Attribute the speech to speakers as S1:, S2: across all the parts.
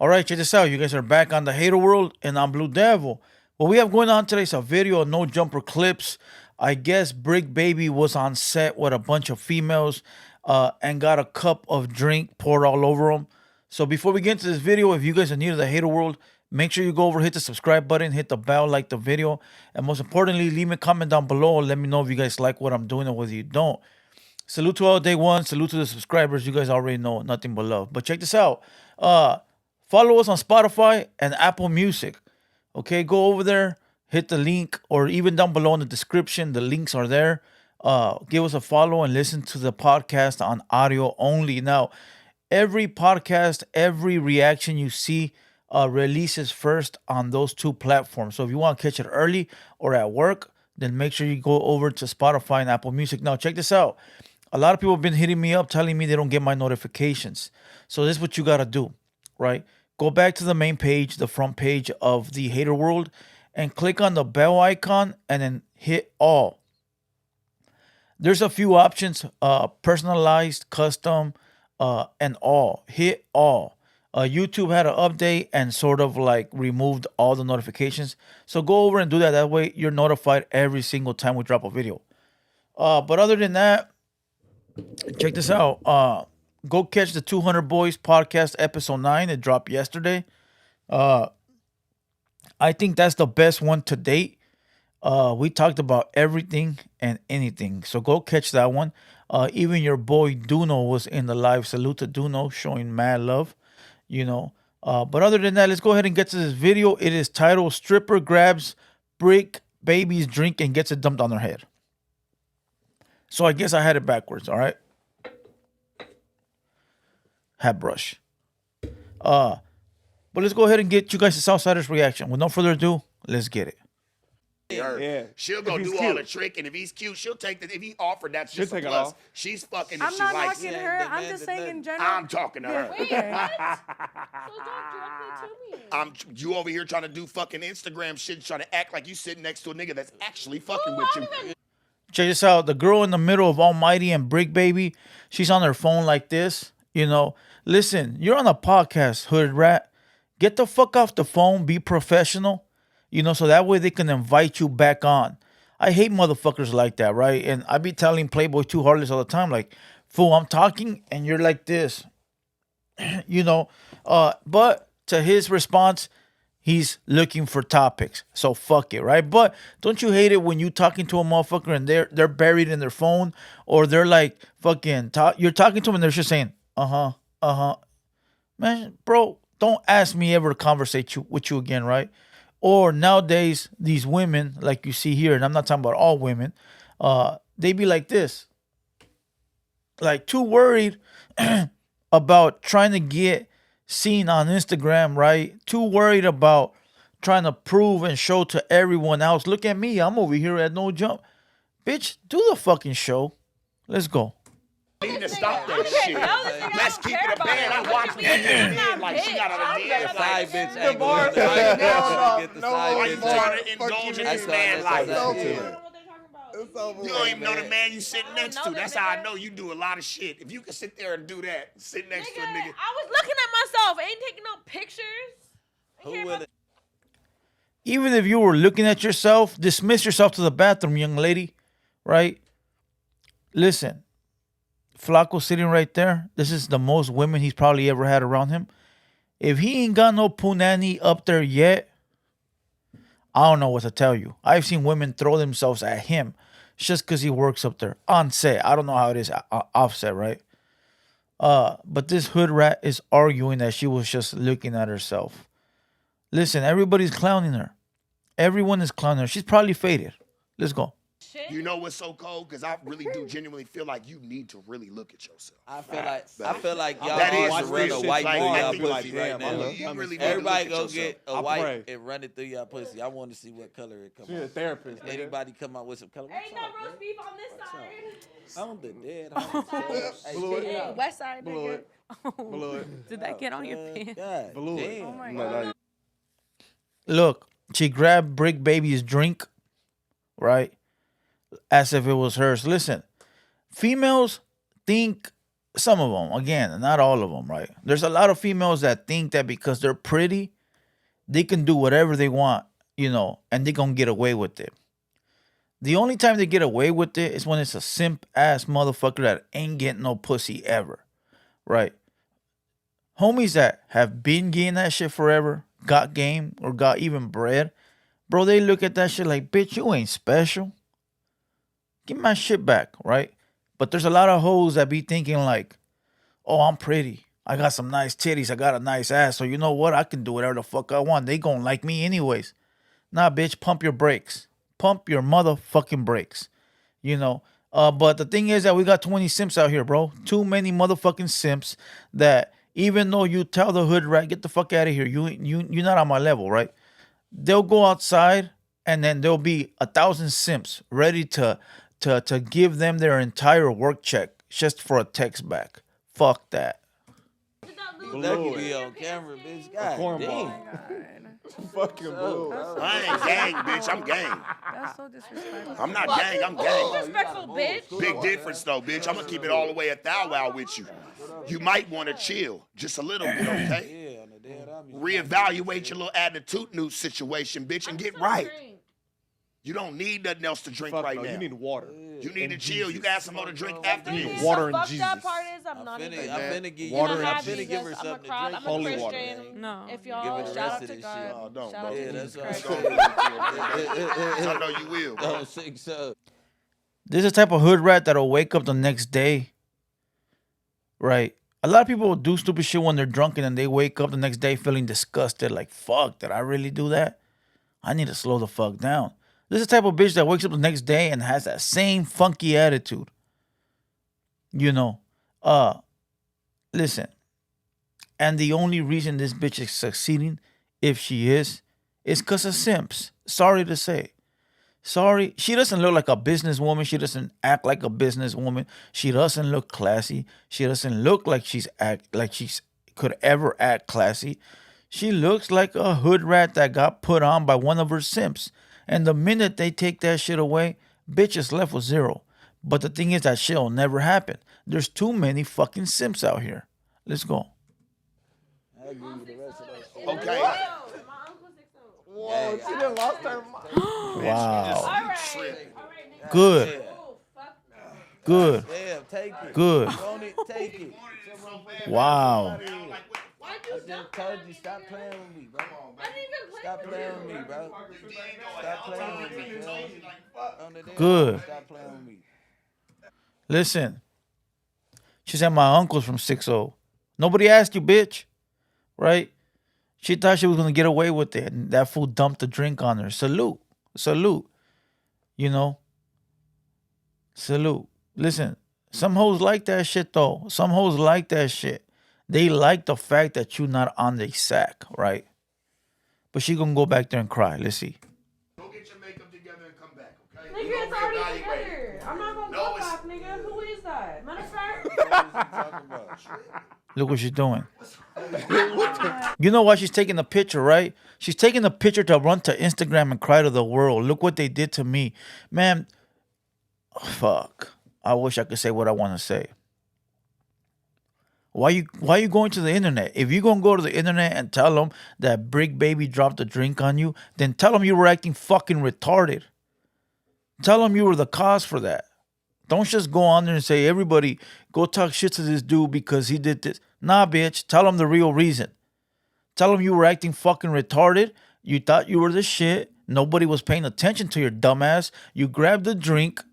S1: All right, check this out. You guys are back on the Hater World, and I'm Blue Devil. What we have going on today is a video of no jumper clips. I guess Bricc Baby was on set with a bunch of females and got a cup of drink poured all over him. So before we get into this video, if you guys are new to the Hater World, make sure you go over, hit the subscribe button, hit the bell, like the video, and most importantly, leave me a comment down below and let me know if you guys like what I'm doing or whether you don't. Salute to all day one. Salute to the subscribers. You guys already know nothing but love. But check this out. Follow us on Spotify and Apple Music. Okay, go over there, hit the link, or even down below in the description, the links are there. Give us a follow and listen to the podcast on audio only. Now, every podcast, every reaction you see releases first on those two platforms. So if you want to catch it early or at work, then make sure you go over to Spotify and Apple Music. Now, check this out. A lot of people have been hitting me up telling me they don't get my notifications. So this is what you got to do, right? Go back to the main page, the front page of the Hater World, and click on the bell icon and then hit all. There's a few options, personalized, custom, and all. Hit all. YouTube had an update and sort of like removed all the notifications. So go over and do that. That way you're notified every single time we drop a video. But other than that, check this out. Go catch the 200 Boys podcast episode 9. It dropped yesterday. I think that's the best one to date. We talked about everything and anything. So go catch that one. Even your boy Duno was in the live. Salute to Duno, showing mad love. You know. But other than that, let's go ahead and get to this video. It is titled Stripper Grabs Bricc Baby's Drink and Gets It Dumped on Her Head. So I guess I had it backwards, all right? Hat brush. But let's go ahead and get you guys the Southsider's reaction. With no further ado, let's get it.
S2: Yeah. She'll go do all the trick, and if he's cute, she'll take the. If he offered, that's just a plus. She's fucking if
S3: I'm
S2: she
S3: not
S2: likes
S3: knocking
S2: it.
S3: her. I'm just saying in general.
S2: I'm talking to her.
S3: Wait, what?
S4: So talk directly to me.
S2: You over here trying to do fucking Instagram shit, trying to act like you sitting next to a nigga that's actually fucking with you.
S1: Check this out. The girl in the middle of Almighty and Bricc Baby, she's on her phone like this, you know. Listen, you're on a podcast, Hoodrats. Get the fuck off the phone. Be professional, you know, so that way they can invite you back on. I hate motherfuckers like that, right? And I be telling Playboy 2 Heartless all the time, like, fool, I'm talking and you're like this, you know. But to his response, he's looking for topics. So fuck it, right? But don't you hate it when you talking to a motherfucker and they're buried in their phone, or they're like fucking you're talking to them and they're just saying, man, bro, don't ask me ever to conversate with you again, right? Or nowadays, these women, like you see here, and I'm not talking about all women, they be like this. Like too worried about trying to get seen on Instagram, right? Too worried about trying to prove and show to everyone else. Look at me, I'm over here at no jump. Bitch, do the fucking show. Let's go.
S2: You need to stop that shit. Let's keep it a band. I watched that like she got an idea.
S5: Side bitch
S2: The
S5: angle.
S2: bar.
S5: Get the side
S2: Why you
S5: bitch
S2: trying
S5: angle.
S2: to indulge in this
S5: That's
S2: man
S5: all-
S2: life?
S5: that's all-
S4: I don't know what they're talking about.
S2: You don't even know the man you sitting next to. That's how I know you do a lot of shit. If you can sit there and do that, sit next to a
S4: Nigga,
S2: nigga.
S4: I was looking at myself. Ain't taking no pictures.
S5: Who will it?
S1: Even if you were looking at yourself, dismiss yourself to the bathroom, young lady, right? Listen, Flacco sitting right there. This is the most women he's probably ever had around him. If he ain't got no punani up there yet, I don't know what to tell you. I've seen women throw themselves at him just because he works up there on set. I don't know how it is offset, right? But this hood rat is arguing that she was just looking at herself. Listen, everybody's clowning her. Everyone is clowning her. She's probably faded. Let's go.
S4: Shit.
S2: You know what's so cold? Because I really do genuinely feel like you need to really look at yourself.
S5: I feel like y'all
S2: That is
S5: are running
S2: real
S5: a white
S2: shit.
S5: through
S2: Like,
S5: y'all
S2: I think
S5: pussy right
S2: you
S5: now.
S2: really need to
S5: Everybody
S2: look at
S5: go get a
S2: yourself.
S5: white and run it through y'all pussy. I want to see what color it comes
S6: She a
S5: out.
S6: therapist. nigga.
S5: Anybody come out with some color?
S4: Ain't no roast beef on this side.
S5: On the dead. Hey,
S6: Blew it.
S3: Hey, West Side,
S6: Blew
S3: nigga.
S6: it. Blew it.
S3: Did that get on your pants?
S5: God
S6: Blew it.
S5: damn.
S3: Oh my
S6: No,
S3: god.
S6: no,
S1: Look, she grabbed Bricc Baby's drink, right? As if it was hers. Listen, females think Some of them, again, not all of them, right? There's a lot of females that think that because they're pretty, they can do whatever they want, and they gonna get away with it. The only time they get away with it is when it's a simp ass motherfucker that ain't getting no pussy ever, right? Homies that have been getting that shit forever, got game or got even bread, bro, they look at that shit like, bitch, you ain't special. Give my shit back, right? But there's a lot of hoes that be thinking like, oh, I'm pretty. I got some nice titties. I got a nice ass. So you know what? I can do whatever the fuck I want. They gonna like me anyways. Nah, bitch, pump your brakes. Pump your motherfucking brakes. But the thing is that we got 20 simps out here, bro. Too many motherfucking simps that even though you tell the hood rat, get the fuck out of here. You're not on my level, right? They'll go outside and then there'll be 1,000 simps ready to give them their entire work check just for a text back. Fuck that.
S5: That could be on camera, bitch. God damn.
S6: Fucking blue.
S2: I ain't gang, bitch. I'm gang.
S3: That's so disrespectful.
S2: I'm not gang. I'm gang.
S4: Disrespectful, bitch.
S2: Big difference, though, bitch. I'm going to keep it all the way at thou wow with you. You might want to chill just a little bit, okay?
S5: Yeah, on the dead army.
S2: Reevaluate your little attitude news situation, bitch, and get right. You don't need nothing else to drink right now.
S6: You need water.
S2: You need to chill. You got some more to drink after this.
S6: Water and
S4: The fucked
S6: Jesus.
S4: up part is I'm not even.
S5: I'm finna give
S6: Water
S5: you.
S6: and
S5: I'm
S4: have
S5: finna
S4: Jesus.
S5: give her
S4: I'm a
S5: something to
S4: crowd.
S5: drink.
S4: I'm a
S6: Holy
S4: Christian.
S6: water.
S3: No.
S4: If
S5: Give her
S4: y'all
S5: the
S4: shout
S5: rest
S4: out
S5: of
S4: to
S5: this
S4: God,
S5: shit.
S2: Oh, don't,
S4: shout
S2: bro.
S4: out
S5: Yeah,
S4: to
S5: that's
S4: Jesus
S5: what I'm
S4: Christ.
S5: saying.
S2: I know you will, bro.
S5: Don't sing so.
S1: This is the type of hood rat that'll wake up the next day, right? A lot of people will do stupid shit when they're drunk and then they wake up the next day feeling disgusted. Like, fuck, did I really do that? I need to slow the fuck down. This is the type of bitch that wakes up the next day and has that same funky attitude. Listen. And the only reason this bitch is succeeding, if she is because of simps. Sorry to say. Sorry. She doesn't look like a businesswoman. She doesn't act like a businesswoman. She doesn't look classy. She doesn't look like she's could ever act classy. She looks like a hood rat that got put on by one of her simps. And the minute they take that shit away, bitch is left with zero. But the thing is that shit'll never happen. There's too many fucking simps out here. Let's go.
S5: I agree with the rest of those.
S2: Okay.
S6: Whoa, she done lost her mind.
S1: Wow.
S2: Tripping.
S1: Good. Good.
S5: Damn, take it.
S1: Good.
S5: Don't it, take it.
S1: Wow.
S4: Why'd
S5: I
S4: you
S5: just told you, stop playing with me, bro. Stop playing with me, bro. Stop playing with me, bro. On the dead
S1: Good.
S5: army, stop playing with me.
S1: Listen. She said my uncle's from 6-0. Nobody asked you, bitch. Right? She thought she was gonna get away with it. And that fool dumped the drink on her. Salute. Salute. Salute. Listen, some hoes like that shit though. Some hoes like that shit. They like the fact that you're not on the sack, right? But she gonna go back there and cry. Let's see.
S2: Go get your makeup together and come back, okay?
S4: Nigga, it's already together. I'm not gonna go back, nigga. Who is that? Matter of fact.
S5: What is he talking about?
S1: Look what she's doing. You know why she's taking a picture, right? She's taking a picture to run to Instagram and cry to the world. Look what they did to me. Man, fuck. I wish I could say what I want to say. Why you going to the internet? If you're going to go to the internet and tell them that Bricc Baby dropped a drink on you, then tell them you were acting fucking retarded. Tell them you were the cause for that. Don't just go on there and say, everybody, go talk shit to this dude because he did this. Nah, bitch. Tell them the real reason. Tell them you were acting fucking retarded. You thought you were the shit. Nobody was paying attention to your dumbass. You grabbed the drink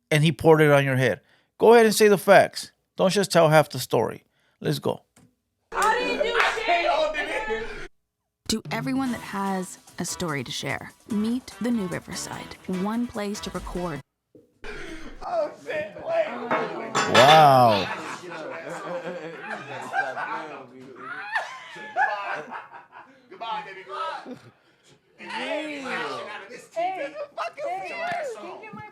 S1: and he poured it on your head. Go ahead and say the facts. Don't just tell half the story. Let's go.
S4: I didn't do shit.
S7: To everyone that has a story to share, meet the New Riverside, one place to record.
S1: Wow.
S2: Goodbye, baby girl.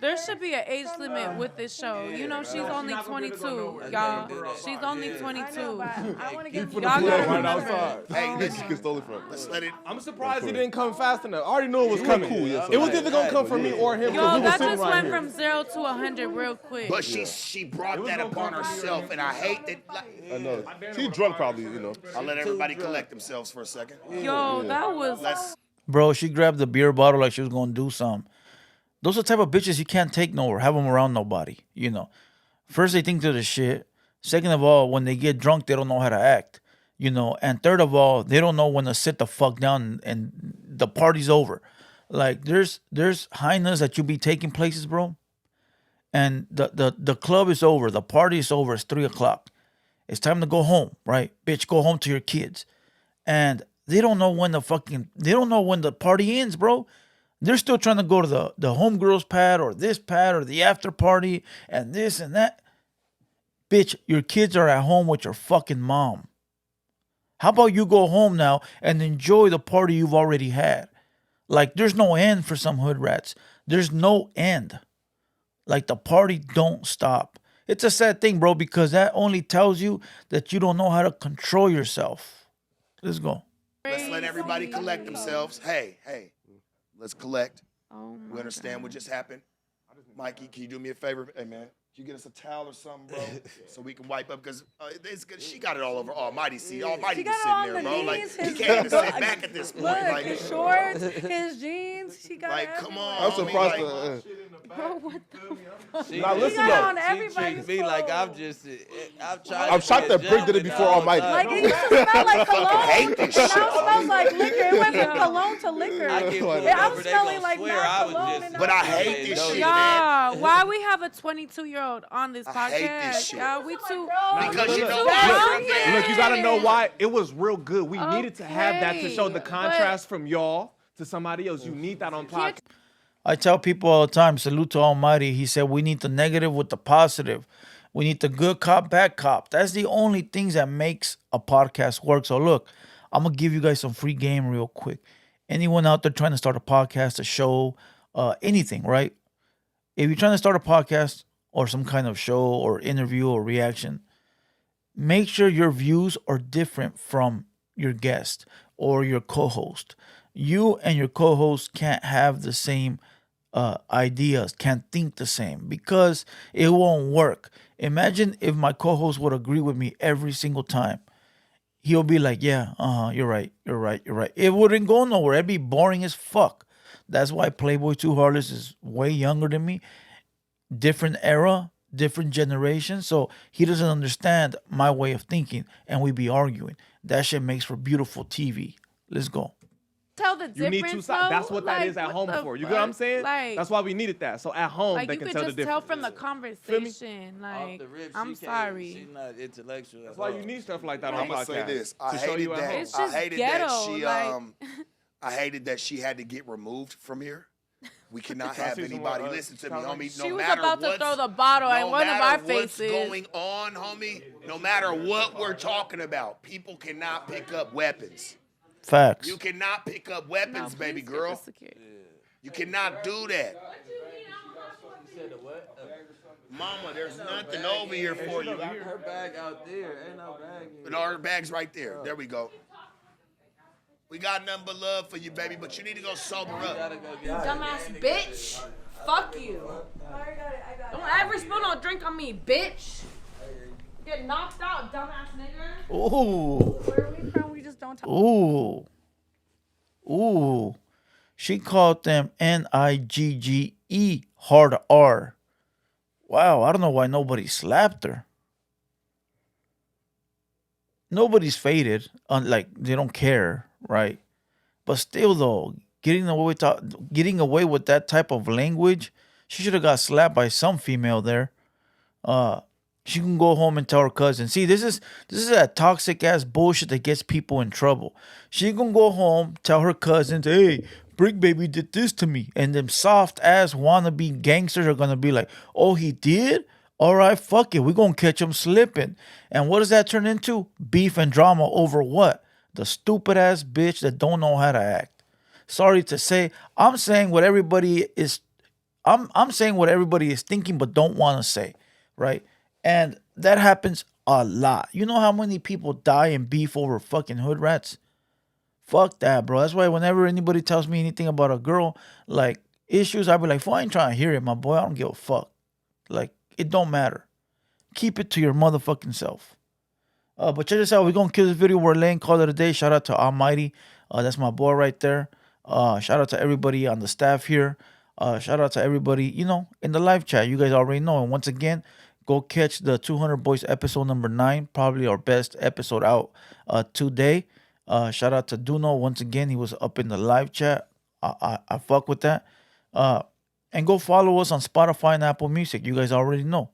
S4: They're
S3: should be an age limit with this show. You know, she's only 22, y'all. She's only 22.
S4: I want to get
S6: Y'all
S3: Y'all gotta
S6: right
S3: remember.
S6: outside.
S2: Hey,
S6: This
S2: listen,
S6: get stolen from.
S2: let's let it.
S6: I'm surprised he didn't come fast enough. I already knew it was coming.
S5: cool, yeah, so
S6: It was either gonna come from me or him.
S3: Yo,
S6: because we was
S3: that
S6: sitting
S3: just
S6: right
S3: went
S6: here.
S3: from 0 to 100 real quick.
S2: But she brought that upon herself, and I hate that.
S6: I know. She drunk probably, you know.
S2: I'll let everybody collect themselves for a second.
S3: Yo, that was.
S2: Let's.
S1: Bro, she grabbed the beer bottle like she was going to do something. Those are the type of bitches you can't take nowhere, have them around nobody, you know. First, they think they're the shit. Second of all, when they get drunk, they don't know how to act, you know. And third of all, they don't know when to sit the fuck down and the party's over. Like, there's highness that you be taking places, bro. And the club is over. The party is over. It's 3 o'clock. It's time to go home, right? Bitch, go home to your kids. And they don't know when the party ends, bro. They're still trying to go to the homegirls pad or this pad or the after party and this and that. Bitch, your kids are at home with your fucking mom. How about you go home now and enjoy the party you've already had? Like, there's no end for some hood rats. There's no end. Like, the party don't stop. It's a sad thing, bro, because that only tells you that you don't know how to control yourself. Let's go.
S2: Let's let everybody collect themselves. Hey, let's collect.
S3: Oh my
S2: We understand what just happened. Mikey, can you do me a favor? Hey, man, can you get us a towel or something, bro, so we can wipe up? Because she got it all over Almighty. See, Almighty
S4: She
S2: was
S4: got it
S2: sitting
S4: on
S2: there,
S4: the
S2: bro.
S4: knees,
S2: Like, he
S4: his-
S2: can't even sit back at this point.
S4: Look,
S2: Like,
S4: his shorts, his jeans. She got
S2: like,
S4: it
S2: come on.
S6: I'm
S2: homie,
S6: surprised.
S2: like,
S3: Bro, what the fuck?
S6: Now listen
S4: got
S6: though.
S4: on everybody's
S5: She treats me like I'm
S4: clothes.
S5: just. I'm trying.
S6: I'm shocked that Bricc did it before Almighty.
S4: Like, it used to smell like cologne.
S2: hate this
S4: Now it
S2: shit.
S4: smells like liquor. It went from cologne to liquor.
S5: I get pulled
S4: Yeah, I'm
S5: over, they
S4: smelling
S5: gon'
S4: like
S5: swear
S4: not
S5: I was
S4: cologne
S5: just-
S4: and
S2: But I
S4: not
S2: hate this
S4: cologne.
S2: shit, man.
S3: Y'all, why we have a 22-year-old on this podcast?
S2: I hate this shit.
S3: Y'all, we too.
S2: Because you know
S3: Look,
S2: why?
S3: look,
S6: Look, you gotta know why it was real good. We needed to have that to show the
S3: Okay,
S6: contrast from y'all to somebody else. You need that on podcast.
S1: I tell people all the time, salute to Almighty. He said we need the negative with the positive. We need the good cop, bad cop. That's the only things that makes a podcast work. So look, I'm going to give you guys some free game real quick. Anyone out there trying to start a podcast, a show, anything, right? If you're trying to start a podcast or some kind of show or interview or reaction, make sure your views are different from your guest or your co-host. You and your co-host can't have the same ideas, can't think the same, because it won't work. Imagine if my co-host would agree with me every single time. He'll be like, yeah, you're right. It wouldn't go nowhere. It'd be boring as fuck. That's why Playboy Two Heartless is way younger than me. Different era, different generation. So he doesn't understand my way of thinking, and we be arguing. That shit makes for beautiful TV. Let's go.
S3: Tell the
S6: You need
S3: difference,
S6: two sides.
S3: though.
S6: That's what that
S3: Like,
S6: is at
S3: what
S6: home
S3: the
S6: for. You get what I'm
S3: fuck?
S6: saying?
S3: Like,
S6: That's why we needed that. So at home,
S3: like
S6: they
S3: you
S6: can
S3: could
S6: tell the
S3: just
S6: difference.
S3: tell from the conversation.
S5: Off
S3: Like,
S5: the rip,
S3: I'm
S5: she can't-
S3: sorry.
S5: She's not intellectual.
S6: That's why you need stuff like that on
S2: I'm
S6: podcast.
S2: gonna say this.
S6: to show you at home.
S3: It's
S2: I
S3: just
S2: hated
S3: ghetto,
S2: that she
S3: like-
S2: I hated that she had to get removed from here. We cannot
S6: Can I
S2: have
S6: see some
S2: anybody
S6: more,
S2: listen to me,
S6: Tyler?
S2: homie.
S3: She
S2: No
S3: was
S2: matter
S3: about to
S2: what's-
S3: throw the bottle at
S2: no
S3: one of
S2: matter
S3: our
S2: what's
S3: faces.
S2: going on, homie, no matter what we're talking about, people cannot pick up weapons.
S1: Facts.
S2: You cannot pick up
S3: No,
S2: weapons,
S3: please
S2: baby
S3: get
S2: girl.
S3: the security.
S2: You cannot do that. Mama, there's nothing over here for you.
S5: Her bag out there. Ain't no bag here.
S2: And our bag's right there. There we go. We got nothing but love for you, baby, but you need to go sober up.
S5: Gotta go get
S3: Dumbass bitch. Fuck you. Don't ever spill no drink on me, bitch. Get knocked out, dumbass nigga.
S1: Ooh.
S4: Where are we from? We just don't talk.
S1: Ooh. She called them Nigge hard R. Wow, I don't know why nobody slapped her. Nobody's faded. Like, they don't care, right? But still, though, getting away with that type of language, she should have got slapped by some female there. She can go home and tell her cousin. See, this is that toxic ass bullshit that gets people in trouble. She can go home, tell her cousins, hey, Bricc baby did this to me. And them soft ass wannabe gangsters are gonna be like, oh, he did? All right, fuck it. We're gonna catch him slipping. And what does that turn into? Beef and drama over what? The stupid ass bitch that don't know how to act. Sorry to say, I'm saying what everybody is I'm saying what everybody is thinking but don't want to say, right? And that happens a lot. You know how many people die in beef over fucking hood rats? Fuck that, bro. That's why whenever anybody tells me anything about a girl, like issues, I be like, "Fool, I ain't trying to hear it, my boy. I don't give a fuck. Like, it don't matter. Keep it to your motherfucking self." But check this out. We're gonna kill this video. We're laying call it a day. Shout out to Almighty. That's my boy right there. Shout out to everybody on the staff here. Shout out to everybody, in the live chat. You guys already know. And once again, go catch the 200 Boys episode number 9. Probably our best episode out today. Shout out to Duno. Once again, he was up in the live chat. I fuck with that. And go follow us on Spotify and Apple Music. You guys already know.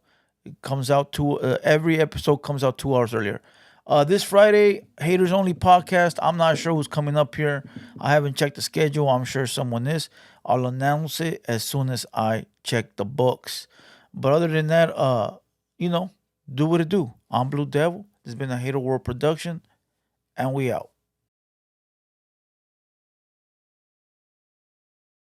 S1: It comes out every episode comes out 2 hours earlier. This Friday, Haters Only podcast. I'm not sure who's coming up here. I haven't checked the schedule. I'm sure someone is. I'll announce it as soon as I check the books. But other than that, do what it do. I'm Blue Devil. This has been a Hater World production, and we out.